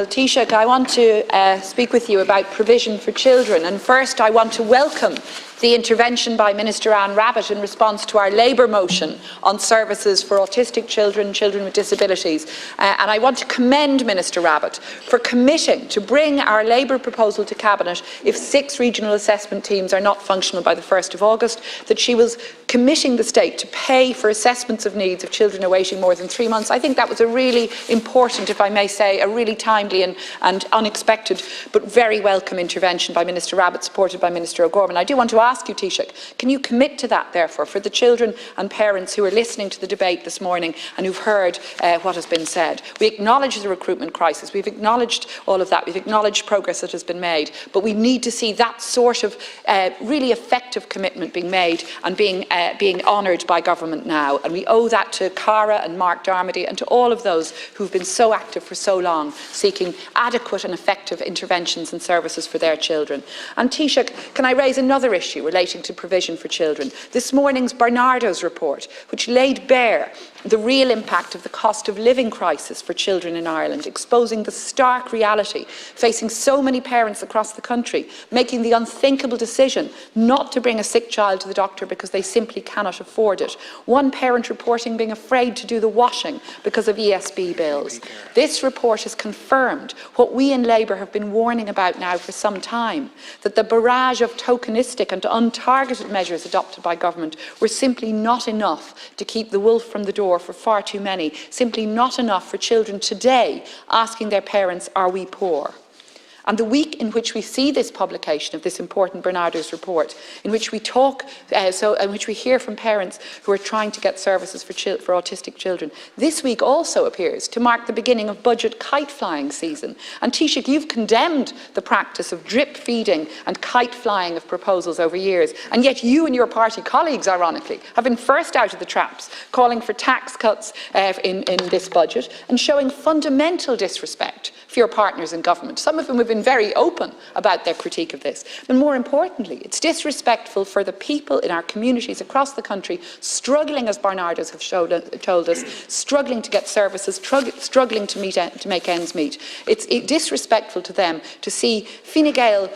Well, Taoiseach, I want to speak with you about provision for children. And first, I want to welcome the intervention by Minister Anne Rabbitte in response to our Labour motion on services for autistic children, children with disabilities. And I want to commend Minister Rabbitte for committing to bring our Labour proposal to Cabinet if 6 regional assessment teams are not functional by the 1st of August, that she was committing the state to pay for assessments of needs of children awaiting more than 3 months. I think that was a really important, if I may say, a really timely and unexpected but very welcome intervention by Minister Rabbitte, supported by Minister O'Gorman. I do want to ask you, Taoiseach, can you commit to that, therefore, for the children and parents who are listening to the debate this morning and who've heard what has been said? We acknowledge the recruitment crisis, we've acknowledged all of that, we've acknowledged progress that has been made, but we need to see that sort of really effective commitment being made and being honoured by government now. And we owe that to Cara and Mark Darmody and to all of those who've been so active for so long, seeking adequate and effective interventions and services for their children. And Taoiseach, can I raise another issue relating to provision for children? This morning's Barnardo's report, which laid bare the real impact of the cost of living crisis for children in Ireland, exposing the stark reality facing so many parents across the country, making the unthinkable decision not to bring a sick child to the doctor because they simply cannot afford it. One parent reporting being afraid to do the washing because of ESB bills. This report has confirmed what we in Labour have been warning about now for some time, that the barrage of tokenistic and untargeted measures adopted by government were simply not enough to keep the wolf from the door for far too many, simply not enough for children today asking their parents, are we poor? And the week in which we see this publication of this important Barnardo's report, in which we talk, in which we hear from parents who are trying to get services for autistic children, this week also appears to mark the beginning of budget kite flying season. And Taoiseach, you've condemned the practice of drip feeding and kite flying of proposals over years, and yet you and your party colleagues, ironically, have been first out of the traps, calling for tax cuts in this budget and showing fundamental disrespect for your partners in government. Some of them have been very open about their critique of this. But more importantly, it's disrespectful for the people in our communities across the country struggling, as Barnardo's have told us, struggling to get services, struggling to make ends meet. It's disrespectful to them to see Fine Gael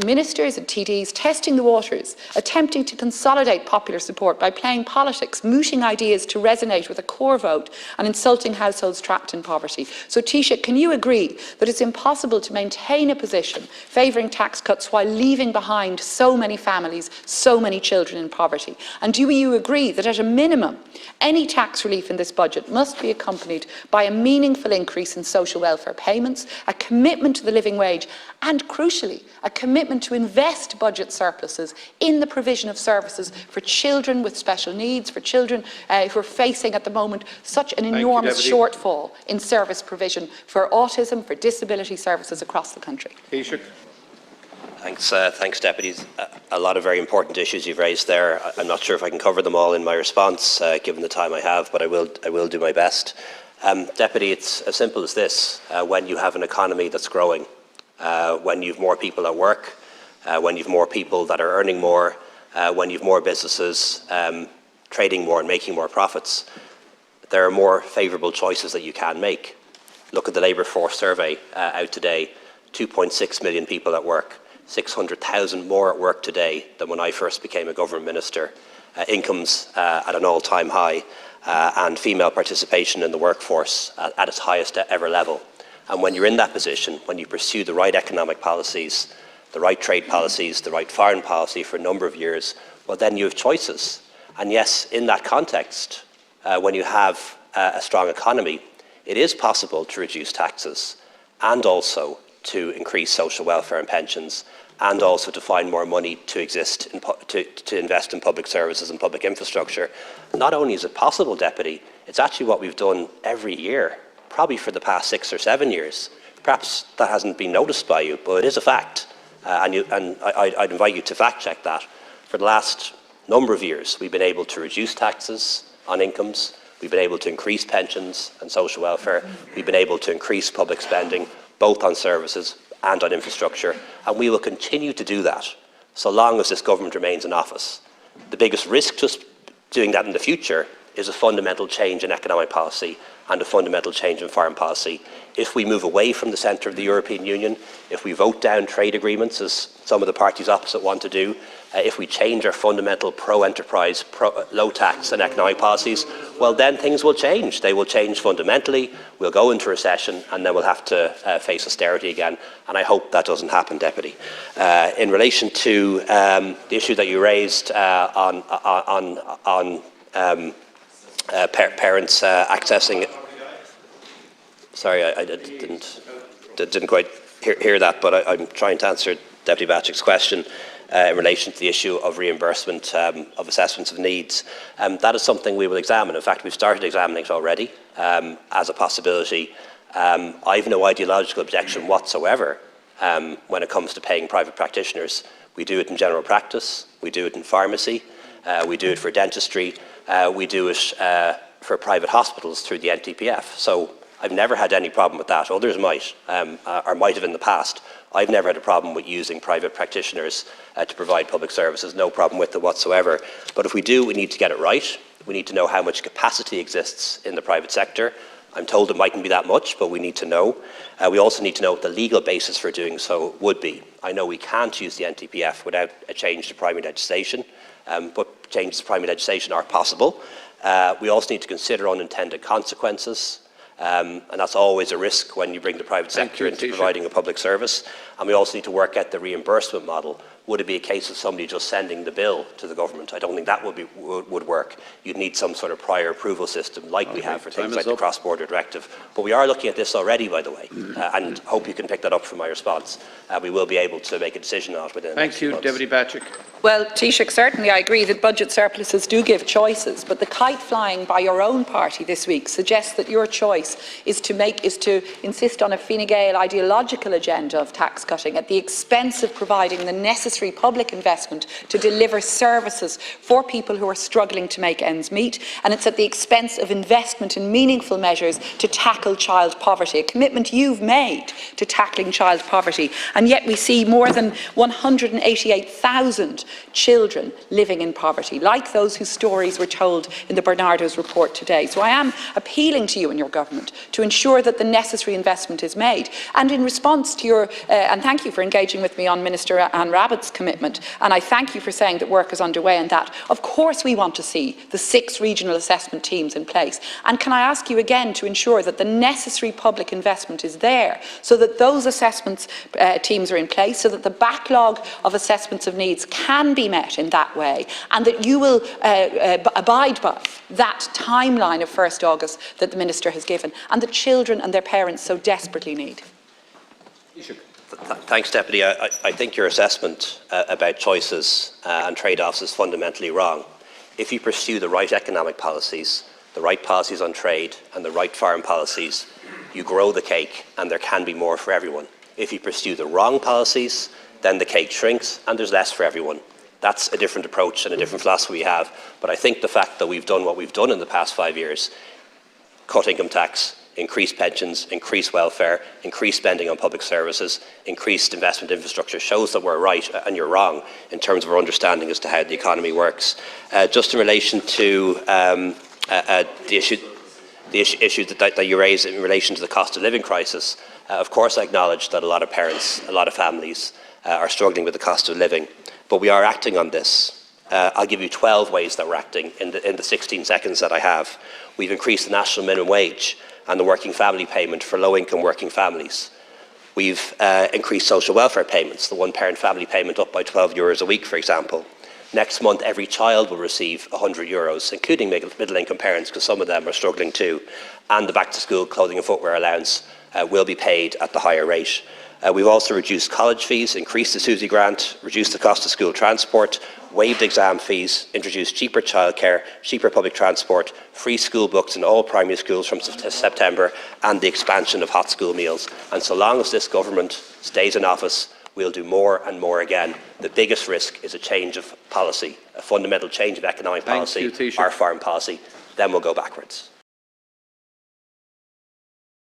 ministers and TDs testing the waters, attempting to consolidate popular support by playing politics, mooting ideas to resonate with a core vote and insulting households trapped in poverty. So Taoiseach, can you agree that it's impossible to maintain a position favouring tax cuts while leaving behind so many families, so many children in poverty? And do you agree that at a minimum, any tax relief in this budget must be accompanied by a meaningful increase in social welfare payments, a commitment to the living wage, and crucially, a commitment to invest budget surpluses in the provision of services for children with special needs, for children who are facing at the moment such an enormous shortfall in service provision for autism, for disability services across the country? Taoiseach. Thanks, deputies. A lot of very important issues you've raised there. I'm not sure if I can cover them all in my response, given the time I have, but I will do my best. Deputy, it's as simple as this. When you have an economy that's growing, when you've more people at work, when you've more people that are earning more, when you've more businesses trading more and making more profits, there are more favourable choices that you can make. Look at the labour force survey out today. 2.6 million people at work, 600,000 more at work today than when I first became a government minister. Incomes at an all-time high, and female participation in the workforce at its highest ever level. And when you're in that position, when you pursue the right economic policies, the right trade policies, the right foreign policy for a number of years, well, then you have choices. And yes, in that context, when you have a strong economy, it is possible to reduce taxes and also to increase social welfare and pensions, and also to find more money to invest in public services and public infrastructure. Not only is it possible, Deputy, it's actually what we've done every year, probably for the past 6 or 7 years. Perhaps that hasn't been noticed by you, but it is a fact. I'd invite you to fact check that. For the last number of years, we've been able to reduce taxes on incomes, we've been able to increase pensions and social welfare, we've been able to increase public spending, both on services and on infrastructure, and we will continue to do that so long as this government remains in office. The biggest risk to us doing that in the future is a fundamental change in economic policy and a fundamental change in foreign policy. If we move away from the centre of the European Union, if we vote down trade agreements, as some of the parties opposite want to do, if we change our fundamental pro-enterprise, low-tax and economic policies, well, then things will change. They will change fundamentally. We'll go into recession, and then we'll have to face austerity again. And I hope that doesn't happen, Deputy. In relation to the issue that you raised on parents accessing. Sorry, I didn't quite hear that, but I'm trying to answer Deputy Bacik's question in relation to the issue of reimbursement of assessments of needs. That is something we will examine. In fact, we've started examining it already as a possibility. I have no ideological objection whatsoever when it comes to paying private practitioners. We do it in general practice, we do it in pharmacy, we do it for dentistry, we do it for private hospitals through the NTPF. So I've never had any problem with that. Others might, or might have in the past. I've never had a problem with using private practitioners to provide public services, no problem with it whatsoever. But if we do, we need to get it right. We need to know how much capacity exists in the private sector. I'm told it mightn't be that much, but we need to know. We also need to know what the legal basis for doing so would be. I know we can't use the NTPF without a change to primary legislation, but changes to primary legislation are possible. We also need to consider unintended consequences. And that's always a risk when you bring the private sector into providing a public service. And we also need to work out the reimbursement model. Would it be a case of somebody just sending the bill to the government? I don't think that would work. You'd need some sort of prior approval system like we have for things like the cross-border directive. But we are looking at this already, by the way, and hope you can pick that up from my response. We will be able to make a decision on it within the next few months. Deputy Bacik. Well, Taoiseach, certainly I agree that budget surpluses do give choices, but the kite flying by your own party this week suggests that your choice is to insist on a Fine Gael ideological agenda of tax cutting at the expense of providing the necessary public investment to deliver services for people who are struggling to make ends meet, and it's at the expense of investment in meaningful measures to tackle child poverty, a commitment you've made to tackling child poverty, and yet we see more than 188,000 children living in poverty, like those whose stories were told in the Bernardo's report today. So I am appealing to you and your government to ensure that the necessary investment is made. And in response to your, and thank you for engaging with me on Minister Anne Rabbitt's commitment, and I thank you for saying that work is underway on that. Of course we want to see the 6 regional assessment teams in place. And can I ask you again to ensure that the necessary public investment is there so that those assessments teams are in place, so that the backlog of assessments of needs can be met in that way, and that you will abide by that timeline of 1st August that the Minister has given and that children and their parents so desperately need. Thanks, Deputy. I think your assessment about choices and trade-offs is fundamentally wrong. If you pursue the right economic policies, the right policies on trade and the right foreign policies, you grow the cake and there can be more for everyone. If you pursue the wrong policies, then the cake shrinks and there's less for everyone. That's a different approach and a different philosophy we have. But I think the fact that we've done what we've done in the past 5 years, cut income tax, increase pensions, increase welfare, increase spending on public services, increased investment infrastructure, shows that we're right and you're wrong in terms of our understanding as to how the economy works. Just in relation to the issue that you raised in relation to the cost of living crisis, of course I acknowledge that a lot of parents, a lot of families are struggling with the cost of living, but we are acting on this. I'll give you 12 ways that we're acting in the 16 seconds that I have. We've increased the national minimum wage and the working family payment for low-income working families. We've increased social welfare payments, the one-parent family payment up by €12 a week, for example. Next month, every child will receive €100, including middle-income parents, because some of them are struggling too. And the back-to-school clothing and footwear allowance will be paid at the higher rate. We've also reduced college fees, increased the SUSI grant, reduced the cost of school transport, waived exam fees, introduced cheaper childcare, cheaper public transport, free school books in all primary schools from September, and the expansion of hot school meals. And so long as this government stays in office, we'll do more and more again. The biggest risk is a change of policy, a fundamental change of economic policy, our foreign policy. Then we'll go backwards.